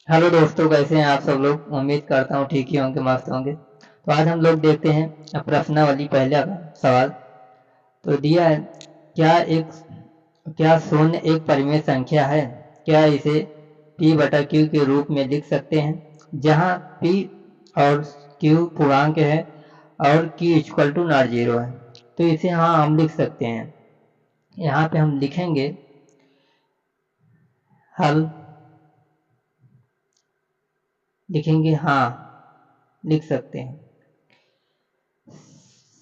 Hello दोस्तों, कैसे हैं आप सब लोग। उम्मीद करता हूँ ठीक ही होंगे, मस्त होंगे। तो आज हम लोग देखते हैं प्रश्नावली पहला सवाल। तो दिया है, क्या शून्य एक परिमेय संख्या है। क्या इसे p बटा q के रूप में लिख सकते हैं, जहाँ p और q पूर्णांक है और q equal to not zero है। तो इसे हाँ हम लिख सकते हैं। यहाँ पे हम लिखेंगे हल, लिखेंगे हाँ, लिख सकते हैं।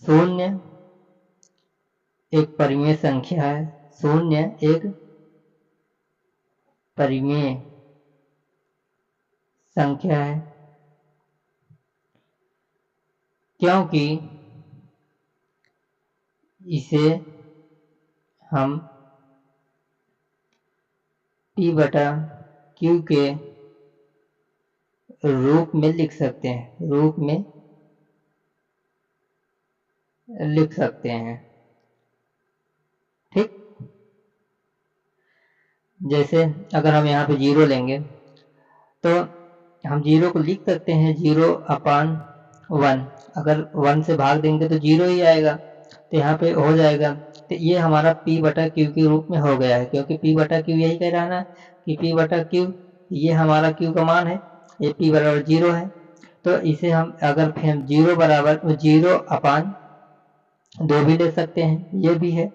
शून्य एक परिमेय संख्या है। शून्य एक परिमेय संख्या है क्योंकि इसे हम p बटा q के रूप में लिख सकते हैं, रूप में लिख सकते हैं। ठीक, जैसे अगर हम यहाँ पे जीरो लेंगे तो हम जीरो को लिख सकते हैं जीरो अपान वन। अगर वन से भाग देंगे तो जीरो ही आएगा, तो यहाँ पे हो जाएगा। तो ये हमारा p बटा क्यू के रूप में हो गया है, क्योंकि p बटा क्यू यही कह रहा है ना कि p बटा क्यू, ये हमारा q का मान है, ये p बराबर जीरो है। तो इसे हम अगर फिर हम जीरो बराबर जीरो अपान दो भी ले सकते हैं, ये भी है।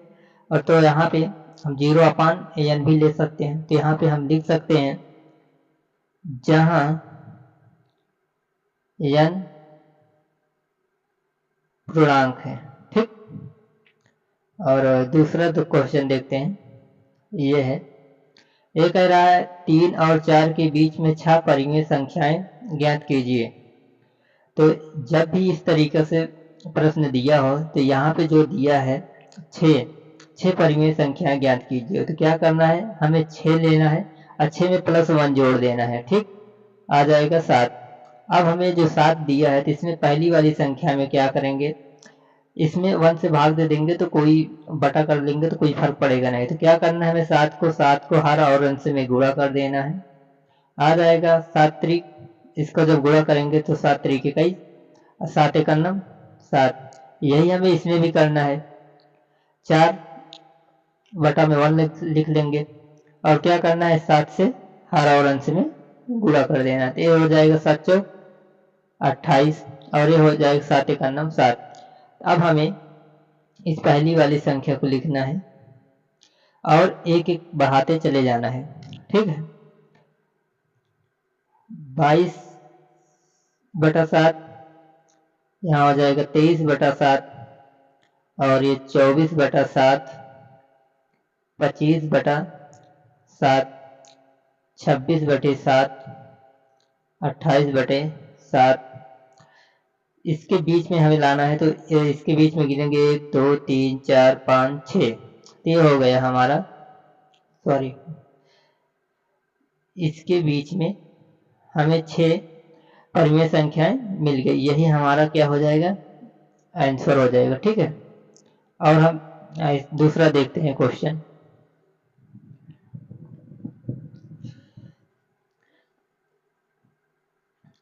और तो यहाँ पे हम जीरो अपान एन भी ले सकते हैं। तो यहाँ पे हम लिख सकते हैं जहाँ n पूर्णांक है। ठीक, और दूसरा तो क्वेश्चन देखते हैं, ये है, ये कह रहा है 3 और 4 के बीच में 6 परिमेय संख्याएं ज्ञात कीजिए। तो जब भी इस तरीके से प्रश्न दिया हो तो यहाँ पे जो दिया है 6 6 परिमेय संख्याएं ज्ञात कीजिए, तो क्या करना है, हमें 6 लेना है और 6 में प्लस 1 जोड़ देना है। ठीक, आ जाएगा 7। अब हमें जो 7 दिया है तो इसमें पहली वाली संख्या में क्या करेंगे, इसमें 1 से भाग दे देंगे तो कोई बटा कर लेंगे तो कोई फर्क पड़ेगा नहीं। तो क्या करना है, हमें 7 को हर और अंश में गुणा कर देना है। आ जाएगा 7 त्रिक, इसको जब गुणा करेंगे तो 7 त्रिक इक्कीस, 7 एकन्नम 7। यही हमें इसमें भी करना है, 4 बटा में 1 लिख लेंगे और क्या करना है, 7 से हर और अंश में गुणा कर देना है। तो ये हो जाएगा 7 चौक 28 और ये हो जाएगा 7 एकन्नम 7। अब हमें इस पहली वाली संख्या को लिखना है और एक एक बढ़ाते चले जाना है। ठीक है, 22/7, यहाँ हो जाएगा 23/7 और ये 24/7, 25/7, 26/7, 28/7। इसके बीच में हमें लाना है, तो इसके बीच में गिनेंगे 1 2 3 4 5 6। तो ये हो गया हमारा, सॉरी, इसके बीच में हमें 6 परिमेय संख्याएं मिल गई। यही हमारा क्या हो जाएगा, आंसर हो जाएगा। ठीक है, और हम दूसरा देखते हैं क्वेश्चन।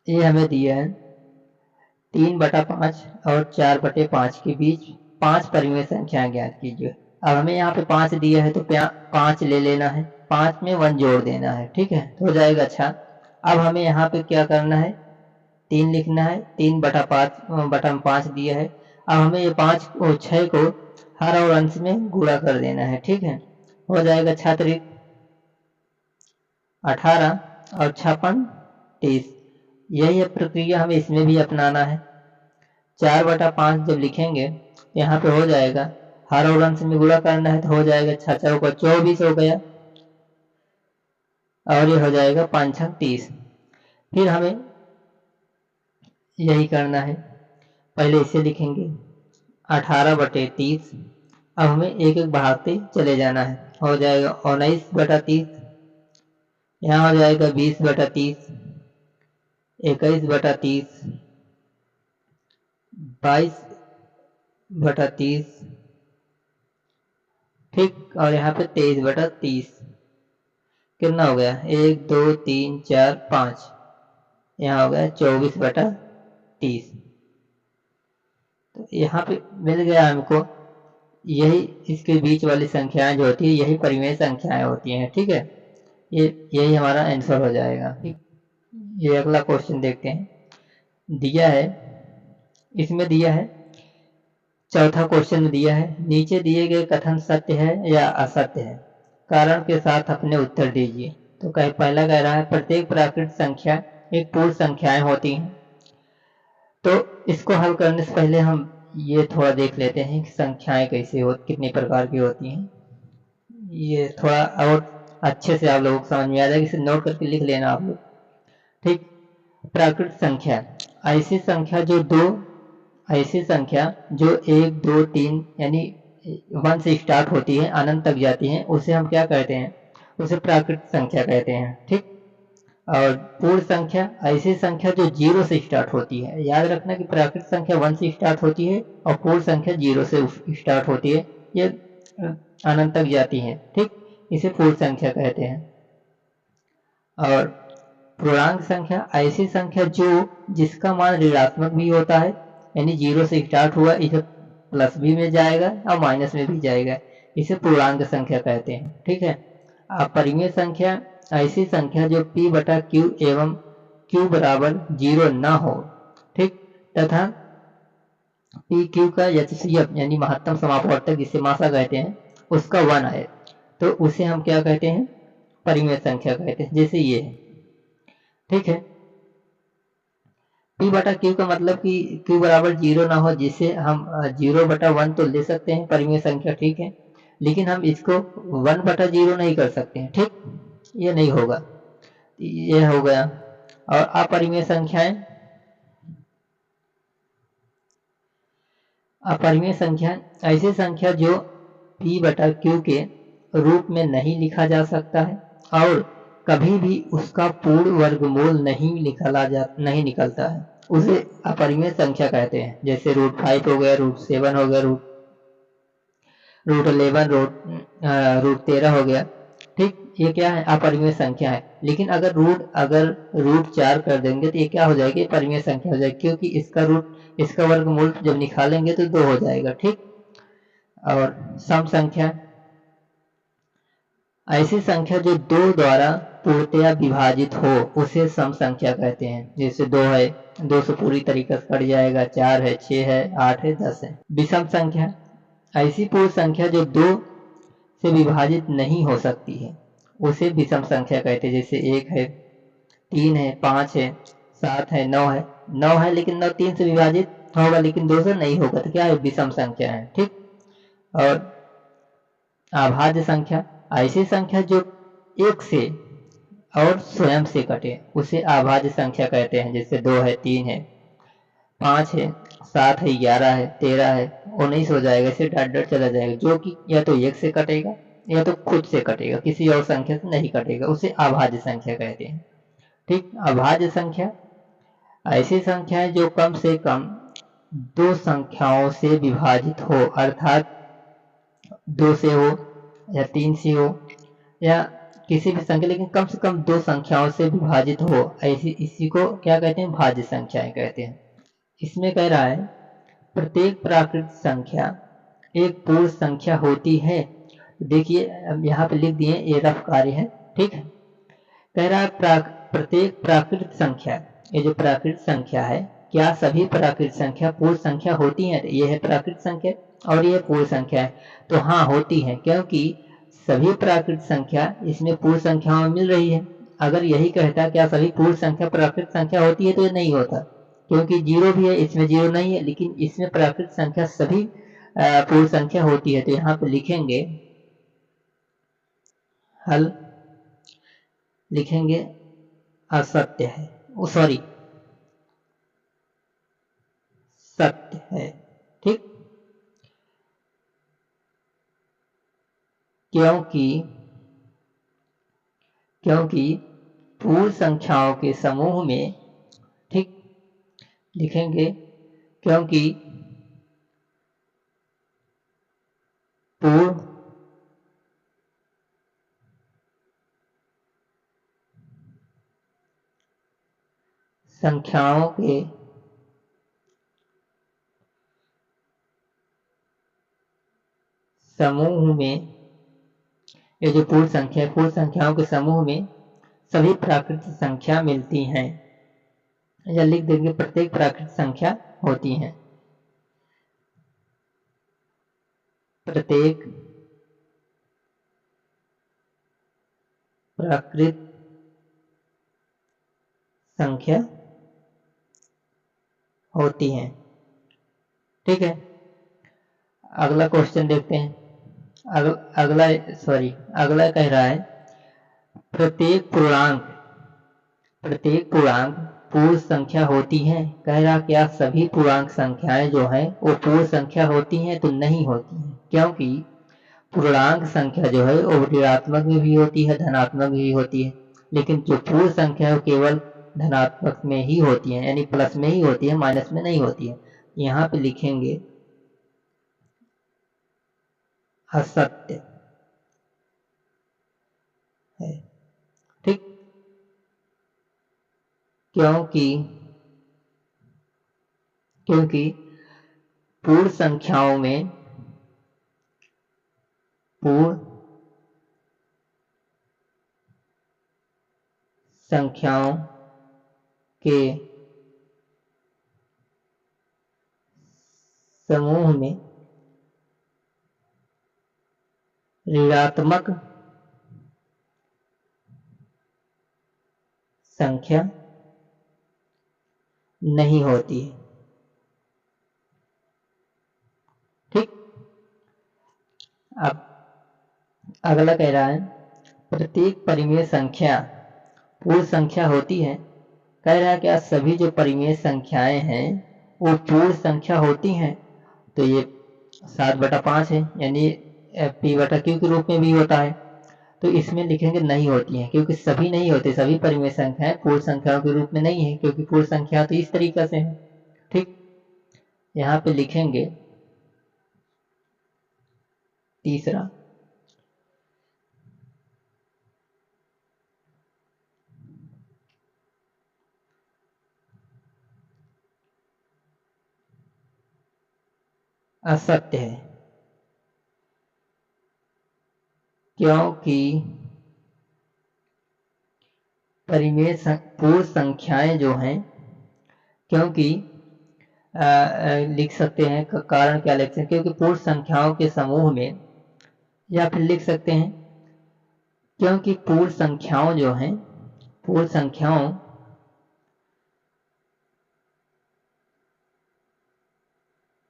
ये हमें दिया है 3/5 और 4/5 के बीच 5 परिमेय संख्या ज्ञात कीजिए। अब हमें यहाँ पे 5 दिया है तो 5 ले लेना है, 5 में 1 जोड़ देना है। ठीक है, तो हो जाएगा अच्छा। अब हमें यहाँ पे क्या करना है, 3 लिखना है, 3/5 दिया है। अब हमें ये 6 को हर और अंश में गुणा कर देना है। ठीक है, हो जाएगा छात्रिक 18 और 56 30। यही प्रक्रिया हमें इसमें भी अपनाना है। 4/5 जब लिखेंगे तो यहाँ पे हो जाएगा, हर और अंश में गुणा करना है, तो हो जाएगा 6 को 24 हो गया और ये हो जाएगा 5 6 30। फिर हमें यही करना है, पहले इसे लिखेंगे 18/30। अब हमें एक एक बढ़ाते चले जाना है, हो जाएगा 19/30, यहाँ हो जाएगा 20/30, 21/30, 22/30। ठीक, और यहाँ पे 23/30। कितना हो गया, 1 2 3 4 5, यहाँ हो गया 24/30। तो यहाँ पे मिल गया हमको, यही इसके बीच वाली संख्याएं जो होती है यही परिमेय संख्याएं होती हैं। ठीक है, यही हमारा आंसर हो जाएगा। ठीक, ये अगला क्वेश्चन देखते हैं। दिया है, इसमें दिया है, चौथा क्वेश्चन में दिया है, नीचे दिए गए कथन सत्य है या असत्य है, कारण के साथ अपने उत्तर दीजिए। तो पहला कह रहा है प्रत्येक प्राकृत संख्या एक पूर्ण संख्याएं होती हैं। तो इसको हल करने से पहले हम ये थोड़ा देख लेते हैं कि संख्याएं कैसे हो, कितने प्रकार की होती हैं। ये थोड़ा और अच्छे से आप लोगों को समझ में आ जाएगा, इसे नोट करके लिख लेना आप लोग। ठीक, प्राकृत संख्या ऐसी संख्या जो ऐसी संख्या जो 1 2 3 यानी 1 से स्टार्ट होती है अनंत तक जाती है, उसे हम क्या कहते हैं, उसे प्राकृत संख्या कहते हैं। ठीक, और पूर्ण संख्या ऐसी संख्या जो 0 से स्टार्ट होती है। याद रखना कि प्राकृत संख्या 1 से स्टार्ट होती है और पूर्ण संख्या 0 से स्टार्ट होती है, ये अनंत तक जाती है। ठीक, इसे पूर्ण संख्या कहते हैं। और पूर्णांक संख्या ऐसी संख्या जो जिसका मान ऋणात्मक भी होता है, यानी 0 से स्टार्ट हुआ, इसे प्लस भी में जाएगा और माइनस में भी जाएगा, इसे पूर्णांक संख्या कहते हैं। ठीक है, अपरिमेय संख्या ऐसी संख्या जो p/q एवं q बराबर 0 न हो। ठीक, तथा pq का HCF यानी महत्तम समापवर्तक जिसे मासा कहते हैं उसका 1 है, तो उसे हम क्या कहते हैं, परिमेय संख्या कहते हैं, जैसे ये है। ठीक है, p/q का मतलब कि q बराबर 0 ना हो, जिसे हम 0/1 तो ले सकते हैं परिमेय संख्या। ठीक है, लेकिन हम इसको 1/0 नहीं कर सकते हैं। ठीक, ये नहीं होगा, ये हो गया। और अपरिमेय संख्याएं, अपरिमेय संख्या ऐसी संख्या जो p/q के रूप में नहीं लिखा जा सकता है और कभी भी उसका पूर्ण वर्गमूल नहीं निकलता है, उसे अपरिमेय संख्या कहते हैं। जैसे √5 हो गया, √7 हो गया, √11, √13 हो गया। ठीक, ये क्या है, अपरिमेय संख्या है। लेकिन अगर √4 कर देंगे तो ये क्या हो जाएगी, परिमेय संख्या हो जाएगी, क्योंकि इसका वर्गमूल जब निकालेंगे तो 2 हो जाएगा। ठीक, और सम संख्या ऐसी संख्या जो 2 द्वारा पूर्णतया विभाजित हो उसे सम संख्या कहते हैं। जैसे 2 है, 2 से पूरी तरीके से कट जाएगा, 4 है, 6 है, 8 है, 10 है। विषम संख्या ऐसी पूर्ण संख्या जो 2 से विभाजित नहीं हो सकती है, उसे विषम संख्या कहते हैं। जैसे 1 है, 3 है, 5 है, 7 है, 9 है। 9 है लेकिन 9 3 से विभाजित होगा लेकिन 2 से नहीं होगा, तो क्या है, विषम संख्या है। ठीक, और अभाज्य संख्या ऐसी संख्या जो 1 से और स्वयं से कटे, उसे अभाज्य संख्या कहते हैं। जैसे 2 है, 3 है, 5 है, 7 है, 11 है, 13 है, 19 हो जाएगा, इसे डट डट चला जाएगा, जो कि या तो 1 से कटेगा या तो खुद से कटेगा, किसी और संख्या से नहीं कटेगा, उसे अभाज्य संख्या कहते हैं। ठीक, अभाज्य संख्या ऐसी संख्या है जो कम से कम 2 संख्याओं से विभाजित हो, अर्थात 2 से हो या 3 से हो या किसी भी संख्या, लेकिन कम से कम 2 संख्याओं से विभाजित हो, ऐसी इसी को क्या कहते हैं, भाज्य संख्याएं कहते हैं। इसमें कह रहा है प्रत्येक प्राकृत संख्या एक पूर्ण संख्या होती है। देखिए अब यहाँ पे लिख दिए, ये रफ कार्य है। ठीक है, कह रहा है प्रत्येक प्राकृत संख्या, ये जो प्राकृत संख्या है, क्या सभी प्राकृत संख्या पूर्ण संख्या होती हैं? ये है प्राकृत संख्या और ये पूर्ण संख्या है, तो हाँ होती है, क्योंकि सभी प्राकृत संख्या इसमें पूर्ण संख्याओं में मिल रही है। अगर यही कहता क्या सभी पूर्ण संख्या प्राकृत संख्या होती है, तो ये नहीं होता, क्योंकि 0 भी है, इसमें 0 नहीं है, लेकिन इसमें प्राकृत संख्या सभी पूर्ण संख्या होती है। तो यहाँ पे लिखेंगे हल, लिखेंगे असत्य है, सॉरी सत्य है। ठीक, क्योंकि क्योंकि पूर्ण संख्याओं के समूह में, ठीक, लिखेंगे क्योंकि पूर्ण संख्याओं के समूह में, ये जो पूर्ण संख्या है, पूर्ण संख्याओं के समूह में सभी प्राकृतिक संख्या मिलती हैं, या लिख देंगे प्रत्येक प्राकृतिक संख्या होती है। प्रत्येक प्राकृत संख्या होती है। ठीक है, अगला क्वेश्चन देखते हैं। अगला कह रहा है प्रत्येक पूर्णांक पूर्ण संख्या होती है। कह रहा क्या सभी पूर्णांक संख्याएं जो हैं वो पूर्ण संख्या होती हैं? तो नहीं होती हैं, क्योंकि पूर्णांक संख्या जो है वो ऋणात्मक में भी होती है, धनात्मक में भी होती है, लेकिन जो पूर्ण संख्या है वो केवल धनात्मक में ही होती है, यानी प्लस में ही होती है, माइनस में नहीं होती है। यहाँ पे लिखेंगे असत्य है। ठीक, क्योंकि पूर्ण संख्याओं के समूह में ऋणात्मक संख्या नहीं होती है। ठीक, अब अगला कह रहा है प्रत्येक परिमेय संख्या पूर्ण संख्या होती है। कह रहा है क्या सभी जो परिमेय संख्याएं हैं वो पूर्ण संख्या होती हैं? तो ये 7/5 है, यानी P/Q के रूप में भी होता है। तो इसमें लिखेंगे नहीं होती है, क्योंकि सभी नहीं होते, सभी परिमेय संख्याएं पूर्ण संख्याओं के रूप में नहीं है, क्योंकि पूर्ण संख्या तो इस तरीके से है। ठीक, यहाँ पे लिखेंगे तीसरा असत्य है, क्योंकि परिमेय पूर्ण संख्याएं जो हैं, क्योंकि लिख सकते हैं कारण क्या लिख सकते हैं, क्योंकि पूर्ण संख्याओं के समूह में, या फिर लिख सकते हैं क्योंकि पूर्ण संख्याओं जो हैं, पूर्ण संख्याओं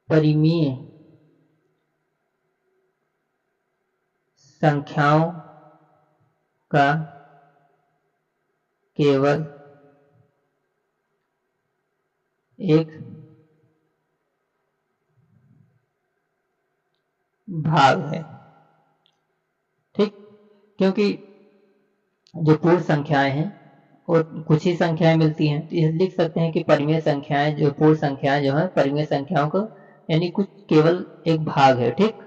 परिमेय संख्याओं का केवल एक भाग है। ठीक, क्योंकि जो पूर्ण संख्याएं हैं और कुछ ही संख्याएं मिलती हैं, तो यह लिख सकते हैं कि परिमेय संख्याएं जो पूर्ण संख्याएं जो है परिमेय संख्याओं को, यानी कुछ केवल एक भाग है। ठीक,